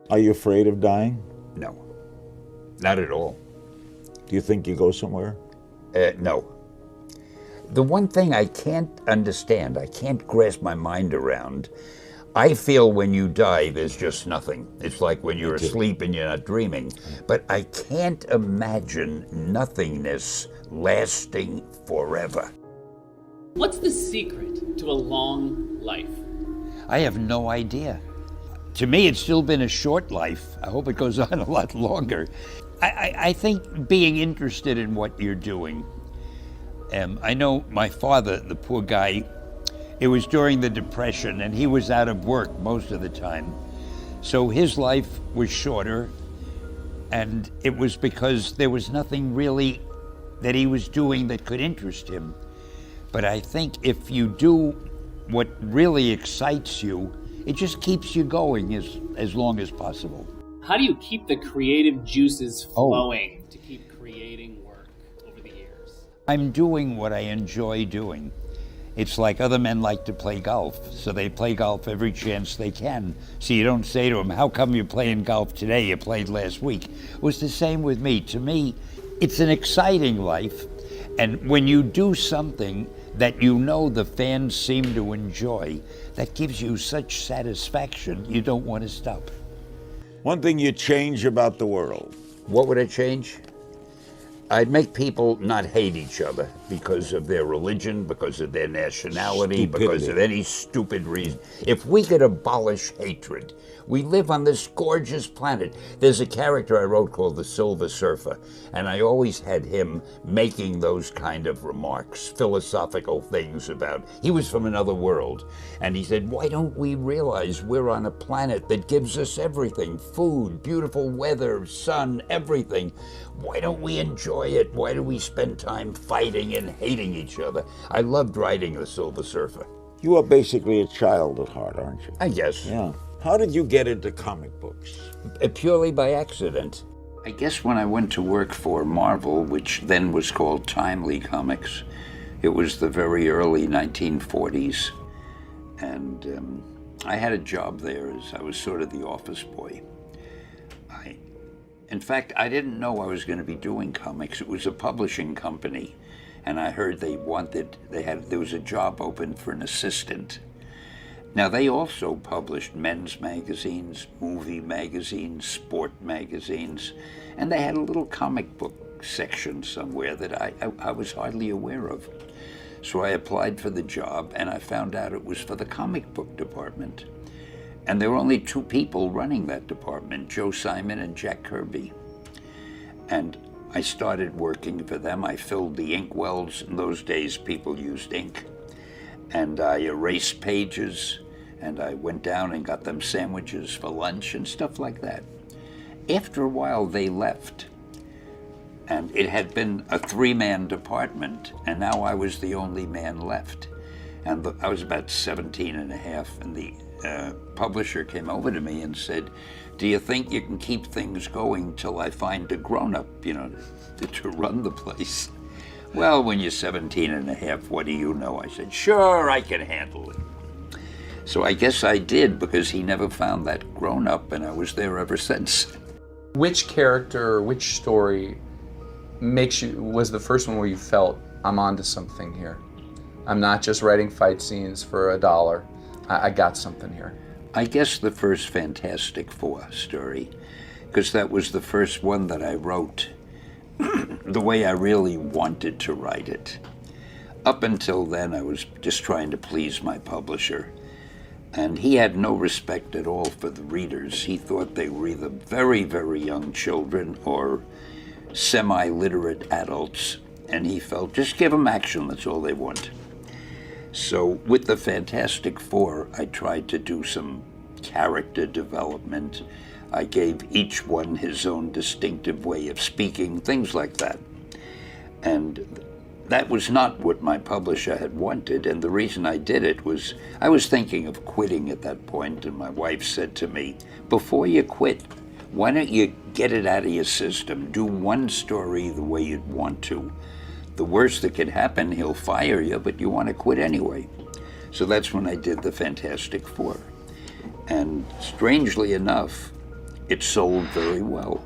Are you afraid of dying? No, not at all. Do you think you go somewhere? No. The one thing I can't understand, I can't grasp my mind around, I feel when you die, there's just nothing. It's like when you're asleep and you're not dreaming. But I can't imagine nothingness lasting forever. What's the secret to a long life? I have no idea. To me, it's still been a short life. I hope it goes on a lot longer. I think being interested in what you're doing. I know my father, the poor guy, it was during the Depression and he was out of work most of the time. So his life was shorter, and it was because there was nothing really that he was doing that could interest him. But I think if you do what really excites you, it just keeps you going as long as possible. How do you keep the creative juices flowing to keep creating work over the years? I'm doing what I enjoy doing. It's like other men like to play golf, so they play golf every chance they can. So you don't say to them, how come you're playing golf today? You played last week. It was the same with me. To me, it's an exciting life, and when you do something that you know the fans seem to enjoy, that gives you such satisfaction, you don't want to stop. One thing you change about the world. What would I change? I'd make people not hate each other because of their religion, because of their nationality, because of any stupid reason. If we could abolish hatred, we live on this gorgeous planet. There's a character I wrote called the Silver Surfer, and I always had him making those kind of remarks, philosophical things about, he was from another world, and he said, why don't we realize we're on a planet that gives us everything, food, beautiful weather, sun, everything. Why don't we enjoy it? Why do we spend time fighting and hating each other? I loved writing The Silver Surfer. You are basically a child at heart, aren't you? I guess. Yeah. How did you get into comic books? Purely by accident. I guess when I went to work for Marvel, which then was called Timely Comics, it was the very early 1940s, and I had a job there as I was sort of the office boy. In fact, I didn't know I was going to be doing comics. It was a publishing company, and I heard there was a job open for an assistant. Now, they also published men's magazines, movie magazines, sport magazines, and they had a little comic book section somewhere that I was hardly aware of. So I applied for the job, and I found out it was for the comic book department. And there were only two people running that department, Joe Simon and Jack Kirby. And I started working for them. I filled the ink wells. In those days, people used ink. And I erased pages, and I went down and got them sandwiches for lunch and stuff like that. After a while, they left. And it had been a three-man department, and now I was the only man left. And I was about 17 and a half, and the publisher came over to me and said, do you think you can keep things going till I find a grown-up, to run the place? Well, when you're 17 and a half, what do you know? I said, sure, I can handle it. So I guess I did, because he never found that grown-up, and I was there ever since. Which character or which story was the first one where you felt, I'm onto something here? I'm not just writing fight scenes for $1. I got something here. I guess the first Fantastic Four story, because that was the first one that I wrote the way I really wanted to write it. Up until then, I was just trying to please my publisher, and he had no respect at all for the readers. He thought they were either very, very young children or semi-literate adults, and he felt, just give them action, that's all they want. So with the Fantastic Four, I tried to do some character development. I gave each one his own distinctive way of speaking, things like that. And that was not what my publisher had wanted, and the reason I did it was I was thinking of quitting at that point, and my wife said to me, before you quit, why don't you get it out of your system? Do one story the way you'd want to. The worst that could happen, he'll fire you, but you want to quit anyway. So that's when I did the Fantastic Four. And strangely enough, it sold very well.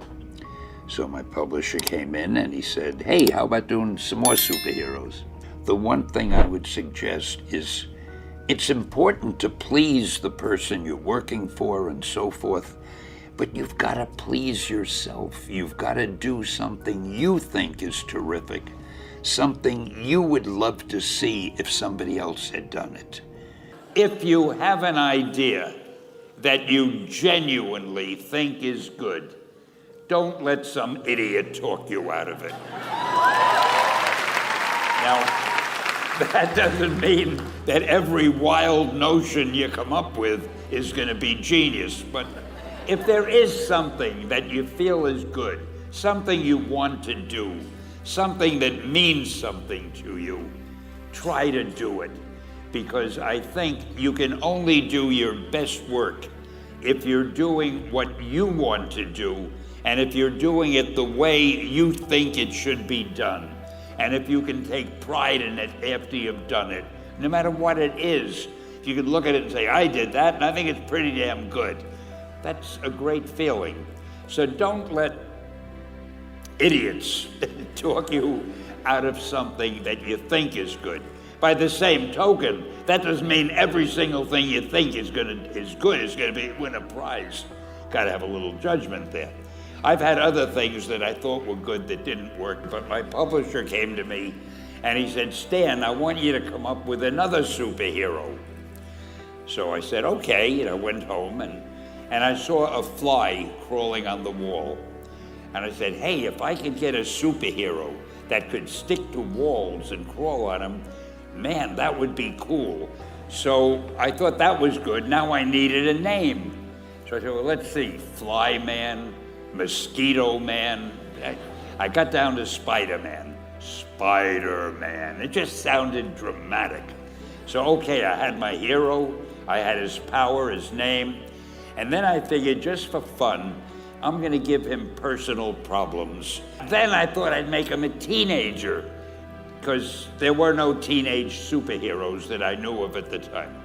So my publisher came in and he said, hey, how about doing some more superheroes? The one thing I would suggest is it's important to please the person you're working for and so forth, but you've got to please yourself. You've got to do something you think is terrific, something you would love to see if somebody else had done it. If you have an idea that you genuinely think is good, don't let some idiot talk you out of it. Now, that doesn't mean that every wild notion you come up with is going to be genius, but if there is something that you feel is good, something you want to do, something that means something to you, try to do it. Because I think you can only do your best work if you're doing what you want to do, and if you're doing it the way you think it should be done, and if you can take pride in it after you've done it, no matter what it is. If you can look at it and say, I did that, and I think it's pretty damn good. That's a great feeling. So don't let idiots talk you out of something that you think is good. By the same token, that doesn't mean every single thing you think is good is going to win a prize. Got to have a little judgment there. I've had other things that I thought were good that didn't work, but my publisher came to me and he said, Stan, I want you to come up with another superhero. So I said, okay, and I went home and I saw a fly crawling on the wall. And I said, hey, if I could get a superhero that could stick to walls and crawl on them, man, that would be cool. So I thought that was good. Now I needed a name. So I said, well, let's see, Fly Man, Mosquito Man. I got down to Spider-Man. Spider-Man. It just sounded dramatic. So, okay, I had my hero, I had his power, his name, and then I figured just for fun, I'm gonna give him personal problems. Then I thought I'd make him a teenager, because there were no teenage superheroes that I knew of at the time.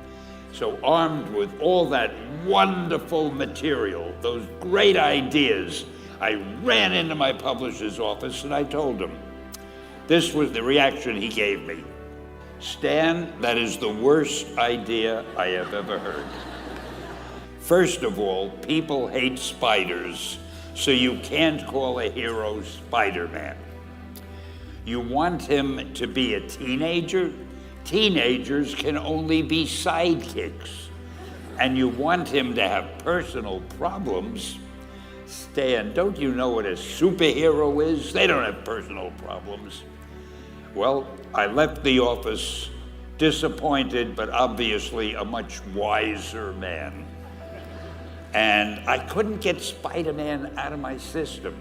So armed with all that wonderful material, those great ideas, I ran into my publisher's office and I told him. This was the reaction he gave me. Stan, that is the worst idea I have ever heard. First of all, people hate spiders, so you can't call a hero Spider-Man. You want him to be a teenager? Teenagers can only be sidekicks. And you want him to have personal problems? Stan, don't you know what a superhero is? They don't have personal problems. Well, I left the office disappointed, but obviously a much wiser man. And I couldn't get Spider-Man out of my system.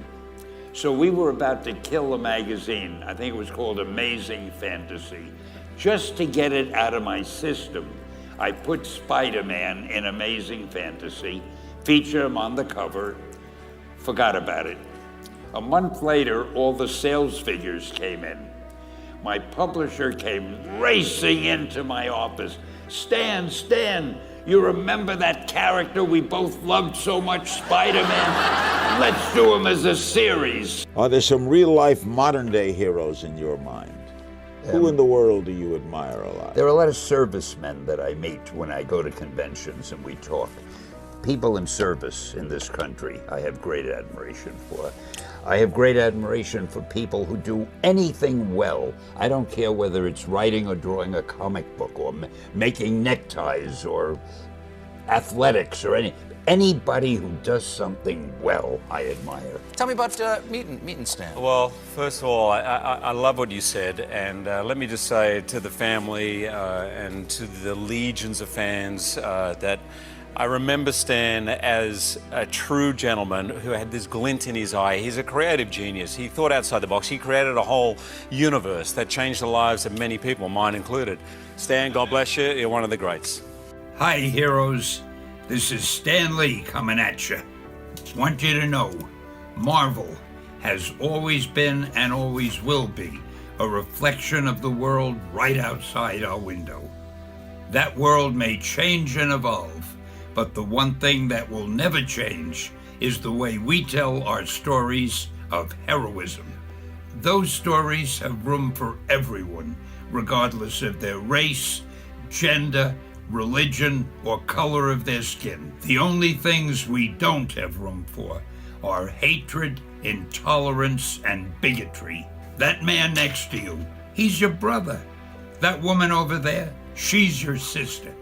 So we were about to kill a magazine. I think it was called Amazing Fantasy. Just to get it out of my system, I put Spider-Man in Amazing Fantasy, featured him on the cover, forgot about it. A month later, all the sales figures came in. My publisher came racing into my office. Stan, you remember that character we both loved so much, Spider-Man? Let's do him as a series. Are there some real-life modern-day heroes in your mind? Who in the world do you admire a lot? There are a lot of servicemen that I meet when I go to conventions and we talk. People in service in this country I have great admiration for. I have great admiration for people who do anything well. I don't care whether it's writing or drawing a comic book or making neckties or athletics or anybody who does something well, I admire. Tell me about meeting Stan. Well, first of all, I love what you said, and let me just say to the family and to the legions of fans that I remember Stan as a true gentleman who had this glint in his eye. He's a creative genius. He thought outside the box. He created a whole universe that changed the lives of many people, mine included. Stan, God bless you. You're one of the greats. Hi, heroes. This is Stan Lee coming at you. Want you to know, Marvel has always been and always will be a reflection of the world right outside our window. That world may change and evolve, But the one thing that will never change is the way we tell our stories of heroism. Those stories have room for everyone, regardless of their race, gender, religion, or color of their skin. The only things we don't have room for are hatred, intolerance, and bigotry. That man next to you, he's your brother. That woman over there, she's your sister.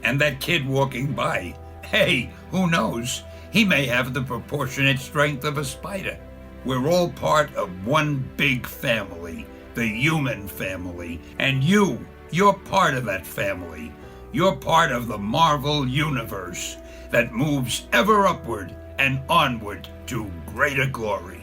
And that kid walking by, hey, who knows? He may have the proportionate strength of a spider. We're all part of one big family, the human family, and you're part of that family. You're part of the Marvel universe that moves ever upward and onward to greater glory.